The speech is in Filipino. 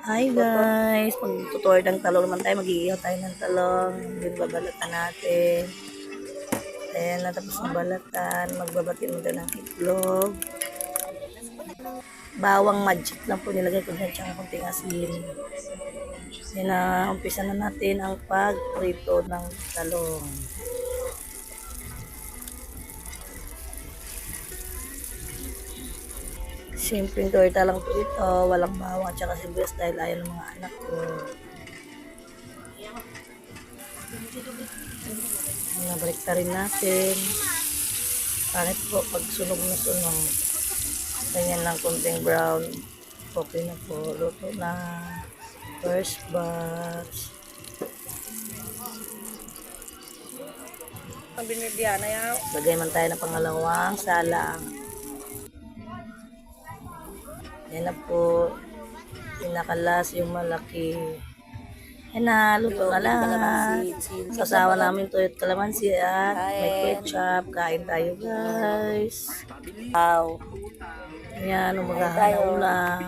Hi guys! Magtutour ng talong naman tayo. Mag-iihaw tayo ng talong. Then babalatan natin. Ayan, natapos ng balatan. Magbabati mo doon ng itlog. Bawang magic lang po. Nilagay ko dyan siyang kunting asin. Then umpisa na natin ang pagprito ng talong. Simpleng torta lang po ito. Walang bawang at saka sibuyas dahil ayaw ng mga anak ko. Nabalik na rin natin. Pangit po pag sunog na sunog. Ganyan lang konting brown. Okay na po. Luto na. First batch. Ang binilya na yan. Lagay man tayo ng pangalawang salang. Yan na po. Pinakalas yung malaki. Yan na, luto na lahat. Sasawa namin tuyot kalamansi at may ketchup. Kain tayo guys. Wow. Yan, umagahan na ulam.